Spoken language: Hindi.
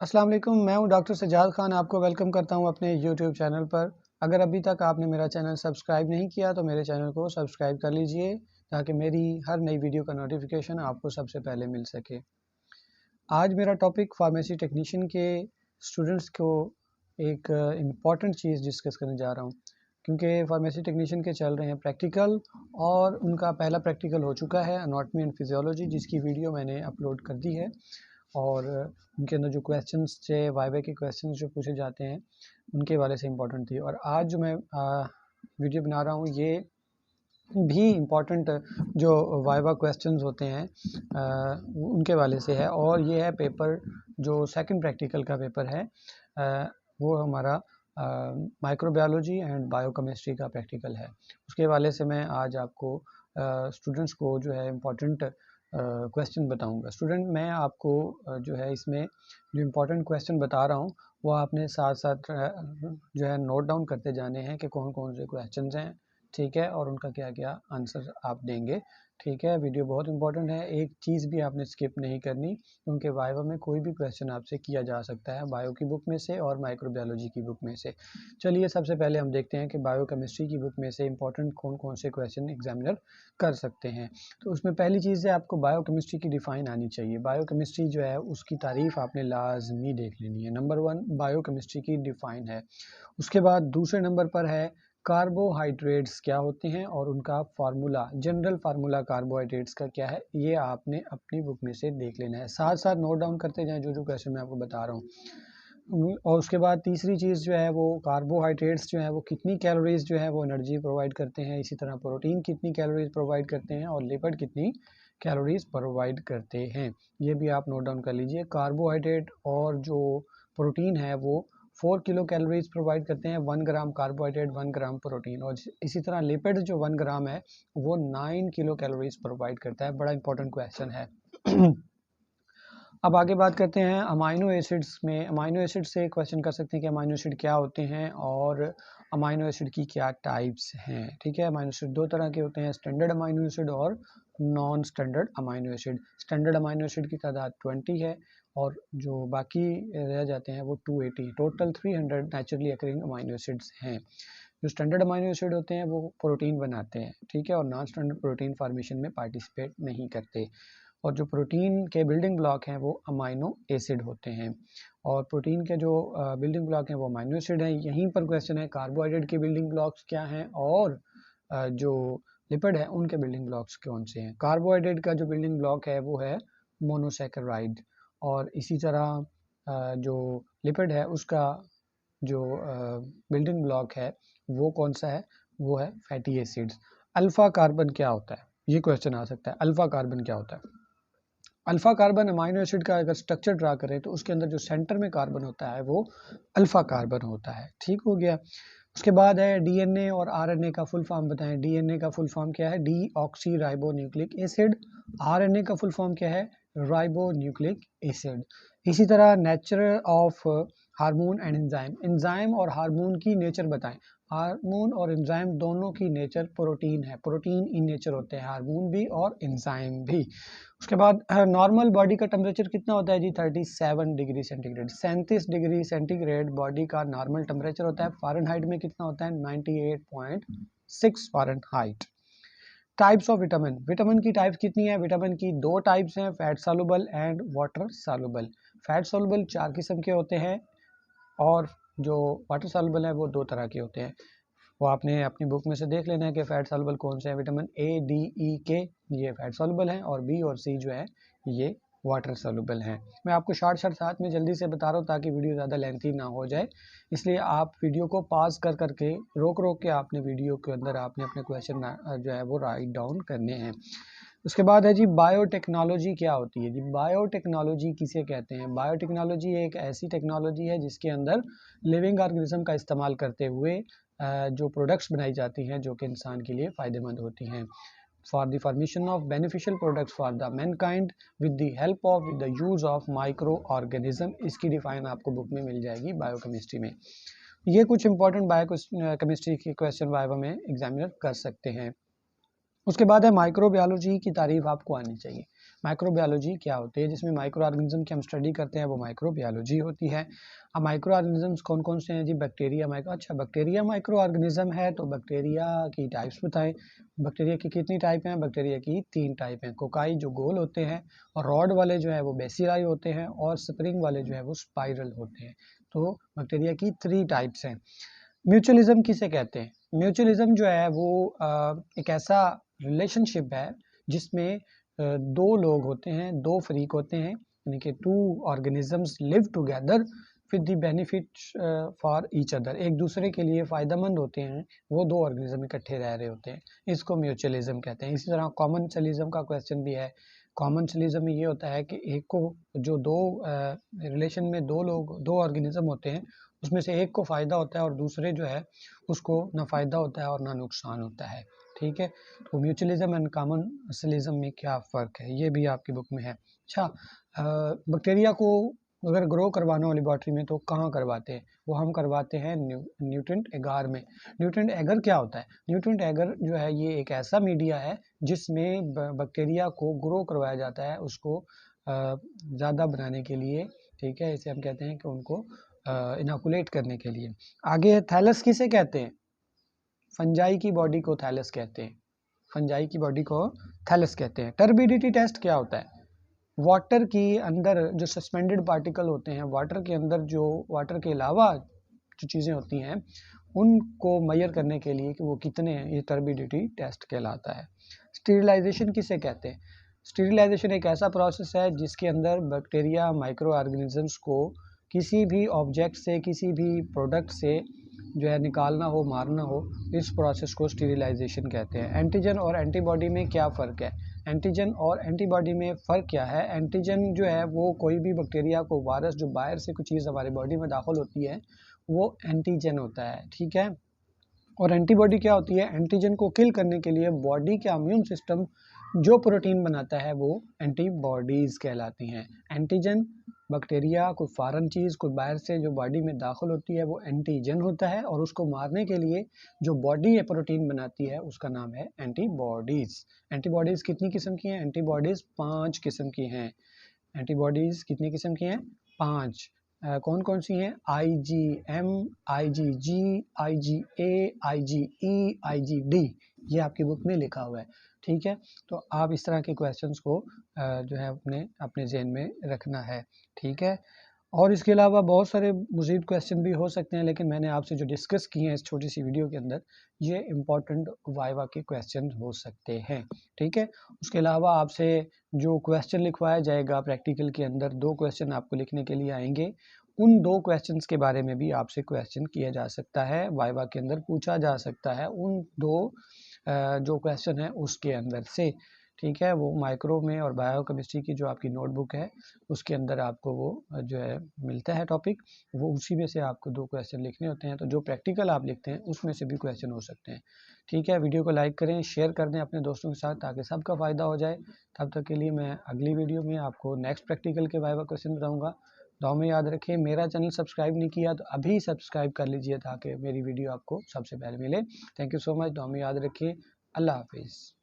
अस्सलाम वालेकुम, मैं हूं डॉक्टर सज्जाद खान। आपको वेलकम करता हूं अपने यूट्यूब चैनल पर। अगर अभी तक आपने मेरा चैनल सब्सक्राइब नहीं किया तो मेरे चैनल को सब्सक्राइब कर लीजिए ताकि मेरी हर नई वीडियो का नोटिफिकेशन आपको सबसे पहले मिल सके। आज मेरा टॉपिक फार्मेसी टेक्नीशियन के स्टूडेंट्स को एक इम्पॉर्टेंट चीज़ डिस्कस करने जा रहा हूं, क्योंकि फार्मेसी टेक्नीशियन के चल रहे हैं प्रैक्टिकल और उनका पहला प्रैक्टिकल हो चुका है एनाटॉमी एंड फिजियोलॉजी, जिसकी वीडियो मैंने अपलोड कर दी है। और उनके अंदर जो क्वेश्चंस थे, वाइवा के क्वेश्चंस जो पूछे जाते हैं उनके वाले से इम्पोर्टेंट थी। और आज जो मैं वीडियो बना रहा हूँ ये भी इम्पॉर्टेंट जो वाइवा क्वेश्चंस होते हैं उनके वाले से है। और ये है पेपर जो सेकंड प्रैक्टिकल का पेपर है, वो हमारा माइक्रोबायोलॉजी एंड बायोकेमिस्ट्री का प्रैक्टिकल है। उसके वाले से मैं आज आपको स्टूडेंट्स को जो है इम्पॉर्टेंट क्वेश्चन बताऊंगा। स्टूडेंट, मैं आपको जो है इसमें जो इम्पोर्टेंट क्वेश्चन बता रहा हूँ वो आपने साथ साथ जो है नोट डाउन करते जाने हैं कि कौन कौन से क्वेश्चंस हैं, ठीक है, और उनका क्या क्या आंसर आप देंगे, ठीक है। वीडियो बहुत इंपॉर्टेंट है, एक चीज़ भी आपने स्किप नहीं करनी, क्योंकि वाइवा में कोई भी क्वेश्चन आपसे किया जा सकता है बायो की बुक में से और माइक्रोबायोलॉजी की बुक में से। चलिए सबसे पहले हम देखते हैं कि बायोकेमिस्ट्री की बुक में से इंपॉर्टेंट कौन कौन से क्वेश्चन एग्जामिनर कर सकते हैं। तो उसमें पहली चीज़ है, आपको बायोकेमिस्ट्री की डिफ़ाइन आनी चाहिए। बायोकेमिस्ट्री जो है उसकी तारीफ़ आपने लाजमी देख लेनी है। नंबर 1 बायोकेमिस्ट्री की डिफ़ाइन है। उसके बाद दूसरे नंबर पर है कार्बोहाइड्रेट्स क्या होते हैं और उनका फार्मूला, जनरल फार्मूला कार्बोहाइड्रेट्स का क्या है, ये आपने अपनी बुक में से देख लेना है। साथ साथ नोट डाउन करते जाएं जो जो क्वेश्चन मैं आपको बता रहा हूँ। और उसके बाद तीसरी चीज़ जो है वो कार्बोहाइड्रेट्स जो है वो कितनी कैलोरीज जो है वो एनर्जी प्रोवाइड करते हैं, इसी तरह प्रोटीन कितनी कैलोरीज प्रोवाइड करते हैं और लिपिड कितनी कैलोरीज प्रोवाइड करते हैं, ये भी आप नोट डाउन कर लीजिए। कार्बोहाइड्रेट और जो प्रोटीन है वो 4 किलो कैलोरीज प्रोवाइड करते हैं, 1 ग्राम कार्बोहाइड्रेट 1 ग्राम प्रोटीन, और इसी तरह लिपिड जो 1 ग्राम है वो 9 किलो कैलोरीज प्रोवाइड करता है। बड़ा इंपॉर्टेंट क्वेश्चन है। अब आगे बात करते हैं अमाइनो एसिड्स में। अमाइनो एसिड से क्वेश्चन कर सकते हैं कि अमाइनो एसिड क्या होते हैं और अमाइनो एसिड की क्या टाइप्स हैं, ठीक है। अमाइनो एसिड दो तरह के होते हैं, स्टैंडर्ड अमाइनो एसिड और non standard amino acid. Standard amino acid की तादाद 20 है और जो बाकी रह जाते हैं वो 280, total 300 naturally occurring amino acids हैं। जो स्टैंडर्ड अमाइनो एसिड होते हैं वो प्रोटीन बनाते हैं, ठीक है, और नॉन स्टैंडर्ड प्रोटीन फॉर्मेशन में पार्टिसिपेट नहीं करते। और जो प्रोटीन के बिल्डिंग ब्लॉक हैं वो अमाइनो एसिड होते हैं, और प्रोटीन के जो बिल्डिंग ब्लॉक हैं वो अमाइनो एसिड हैं। यहीं पर क्वेश्चन है कार्बोहाइड्रेट के बिल्डिंग ब्लॉक्स क्या हैं और जो लिपिड है उनके बिल्डिंग ब्लॉक्स कौन से हैं। कार्बोहाइड्रेट का जो बिल्डिंग ब्लॉक है वो है मोनोसैकेराइड, और इसी तरह जो लिपिड है उसका जो बिल्डिंग ब्लॉक है वो कौन सा है, वो है फैटी एसिड्स। अल्फा कार्बन क्या होता है, ये क्वेश्चन आ सकता है। अल्फा कार्बन क्या होता है? अल्फा कार्बन अमाइनो एसिड का अगर स्ट्रक्चर ड्रा करें तो उसके अंदर जो सेंटर में कार्बन होता है वो अल्फा कार्बन होता है, ठीक हो गया। उसके बाद है डीएनए और आरएनए का फुल फॉर्म बताएं। डीएनए का फुल फॉर्म क्या है? D oxy ribo nucleic acid. RNA का फुल फॉर्म क्या है? Ribo nucleic acid. इसी तरह nature of hormone and enzyme, enzyme और हार्मोन की नेचर बताएं। हार्मोन और एंजाइम दोनों की नेचर प्रोटीन है, प्रोटीन इन नेचर होते हैं, हार्मोन भी और एंजाइम भी। उसके बाद नॉर्मल बॉडी का टेम्परेचर कितना होता है जी? 37 degree centigrade, 37 degree centigrade body का नॉर्मल टेम्परेचर होता है। फ़ारेनहाइट में कितना होता है? 98.6 Fahrenheit. Types of vitamin, vitamin की टाइप्स कितनी है? विटामिन की दो टाइप्स हैं, fat soluble and water soluble. Fat soluble 4 किस्म के होते हैं और जो वाटर सॉल्युबल है वो 2 तरह के होते हैं। वो आपने अपनी बुक में से देख लेना है कि फैट सॉल्युबल कौन से हैं। विटामिन ए, डी, ई, के ये फैट सॉल्युबल हैं और बी और सी जो है ये वाटर सॉल्युबल हैं। मैं आपको शॉर्ट साथ में जल्दी से बता रहा हूँ ताकि वीडियो ज़्यादा लेंथी ना हो जाए, इसलिए आप वीडियो को पॉज कर करके रोक के आपने वीडियो के अंदर आपने अपने क्वेश्चन जो है वो राइट डाउन करने हैं। उसके बाद है जी बायोटेक्नोलॉजी क्या होती है? जी बायोटेक्नोलॉजी किसे कहते हैं? बायोटेक्नोलॉजी एक ऐसी टेक्नोलॉजी है जिसके अंदर लिविंग ऑर्गेनिज्म का इस्तेमाल करते हुए जो प्रोडक्ट्स बनाई जाती हैं जो कि इंसान के लिए फ़ायदेमंद होती हैं। For the formation of beneficial products for the Mankind with the help of the use of micro organism, इसकी डिफाइन आपको बुक में मिल जाएगी बायोकेमिस्ट्री में। ये कुछ इंपॉर्टेंट बायोकेमिस्ट्री के क्वेश्चन वाइवा में एग्जामिनर कर सकते हैं। उसके बाद है माइक्रोबायोलॉजी की तारीफ आपको आनी चाहिए। माइक्रोबायोलॉजी क्या होती है, जिसमें माइक्रो ऑर्गेनिज्म की हम स्टडी करते हैं, वो माइक्रोबायोलॉजी होती है। अब माइक्रो ऑर्गेनिजम्स कौन कौन से हैं जी? बैक्टीरिया माइक्रो, अच्छा बैक्टीरिया माइक्रो ऑर्गेनिज्म है तो बैक्टीरिया की टाइप्स बताएं। बैक्टीरिया की कितनी टाइप हैं? बैक्टीरिया की 3 टाइप हैं। कोकाई जो गोल होते हैं, और रॉड वाले जो है वो बेसिलाई होते हैं, और स्प्रिंग वाले जो है वो स्पाइरल होते हैं। तो बैक्टीरिया की 3 टाइप्स हैं। म्यूचुअलिज्म किसे कहते हैं? म्यूचुअलिज्म जो है वो एक ऐसा रिलेशनशिप है जिसमें दो लोग होते हैं, दो फ्रीक होते हैं, यानी कि 2 organisms live together with the benefit for each other. एक दूसरे के लिए फ़ायदेमंद होते हैं, वो 2 ऑर्गेनिज्म इकट्ठे रह रहे होते हैं, इसको म्यूचुअलिज्म कहते हैं। इसी तरह कॉमनसलिज्म का क्वेश्चन भी है। कॉमनसलिज्म में ये होता है कि एक को जो दो रिलेशन में दो ऑर्गेनिज्म होते हैं, उसमें से एक को फ़ायदा होता है और दूसरे जो है उसको ना फ़ायदा होता है और ना नुकसान होता है। ठीक है, तो म्यूचुअलिज्म एंड कॉमनसलिज्म में क्या फ़र्क है, ये भी आपकी बुक में है। अच्छा, बैक्टीरिया को अगर ग्रो करवाना हो लेबॉर्ट्री में तो कहाँ करवाते हैं? वो हम करवाते हैं न्यूट्रेंट एगार में। न्यूट्रेंट एगर क्या होता है? न्यूट्रेंट एगर जो है ये एक ऐसा मीडिया है जिसमें बैक्टीरिया को ग्रो करवाया जाता है, उसको ज़्यादा बनाने के लिए। ठीक है, इसे हम कहते हैं कि उनको इनोकुलेट करने के लिए। आगे थैलस किसे कहते हैं? फंजाई की बॉडी को थैलस कहते हैं। फंजाई की बॉडी को थैलस कहते हैं। टर्बिडिटी टेस्ट क्या होता है? वाटर के अंदर जो सस्पेंडेड पार्टिकल होते हैं, वाटर के अंदर जो वाटर के अलावा जो चीज़ें होती हैं उनको मेजर करने के लिए कि वो कितने हैं, ये टर्बिडिटी टेस्ट कहलाता है। स्टीरिलाइजेशन किसे कहते हैं? स्टीरिलाइजेशन एक ऐसा प्रोसेस है जिसके अंदर बैक्टीरिया माइक्रो ऑर्गेनिजम्स को किसी भी ऑब्जेक्ट से, किसी भी प्रोडक्ट से जो है निकालना हो, मारना हो, इस प्रोसेस को स्टीरिलाइजेशन कहते हैं। एंटीजन और एंटीबॉडी में क्या फ़र्क है? एंटीजन और एंटीबॉडी में फ़र्क क्या है? एंटीजन जो है वो कोई भी बैक्टीरिया को, वायरस जो बाहर से कुछ चीज़ हमारी बॉडी में दाखिल होती है, वो एंटीजन होता है। ठीक है, और एंटीबॉडी क्या होती है? एंटीजन को किल करने के लिए बॉडी का इम्यून सिस्टम जो प्रोटीन बनाता है वो एंटीबॉडीज़ कहलाती हैं। एंटीजन बैक्टीरिया, कोई फॉरेन चीज़, कोई बाहर से जो बॉडी में दाखिल होती है वो एंटीजन होता है, और उसको मारने के लिए जो बॉडी ये प्रोटीन बनाती है उसका नाम है एंटीबॉडीज़। एंटीबॉडीज़ कितनी किस्म की हैं? एंटीबॉडीज़ 5 किस्म की हैं। एंटीबॉडीज़ कितनी किस्म की हैं? 5। कौन कौन सी हैं? IgM, IgG, IgA, IgE, IgD, ये आपकी बुक में लिखा हुआ है। ठीक है, तो आप इस तरह के क्वेश्चंस को जो है अपने ज़हन में रखना है। ठीक है, और इसके अलावा बहुत सारे मज़ीद क्वेश्चन भी हो सकते हैं, लेकिन मैंने आपसे जो डिस्कस किए हैं इस छोटी सी वीडियो के अंदर, ये इम्पोर्टेंट वाइवा के क्वेश्चन हो सकते हैं। ठीक है, उसके अलावा आपसे जो क्वेश्चन लिखवाया जाएगा प्रैक्टिकल के अंदर, 2 क्वेश्चन आपको लिखने के लिए आएंगे। उन 2 क्वेश्चंस के बारे में भी आपसे क्वेश्चन किया जा सकता है, वाइवा के अंदर पूछा जा सकता है उन 2 जो क्वेश्चन है उसके अंदर से। ठीक है, वो माइक्रो में और बायो केमिस्ट्री की जो आपकी नोटबुक है उसके अंदर आपको वो जो है मिलता है टॉपिक, वो उसी में से आपको 2 क्वेश्चन लिखने होते हैं। तो जो प्रैक्टिकल आप लिखते हैं उसमें से भी क्वेश्चन हो सकते हैं। ठीक है, वीडियो को लाइक करें, शेयर कर दें अपने दोस्तों के साथ ताकि सबका फ़ायदा हो जाए। तब तक के लिए मैं अगली वीडियो में आपको नेक्स्ट प्रैक्टिकल के वाइवा क्वेश्चन बताऊँगा। दुआ में याद रखें, मेरा चैनल सब्सक्राइब नहीं किया तो अभी सब्सक्राइब कर लीजिए ताकि मेरी वीडियो आपको सबसे पहले मिले। थैंक यू सो मच, दुआ में याद रखिए। अल्लाह हाफिज़।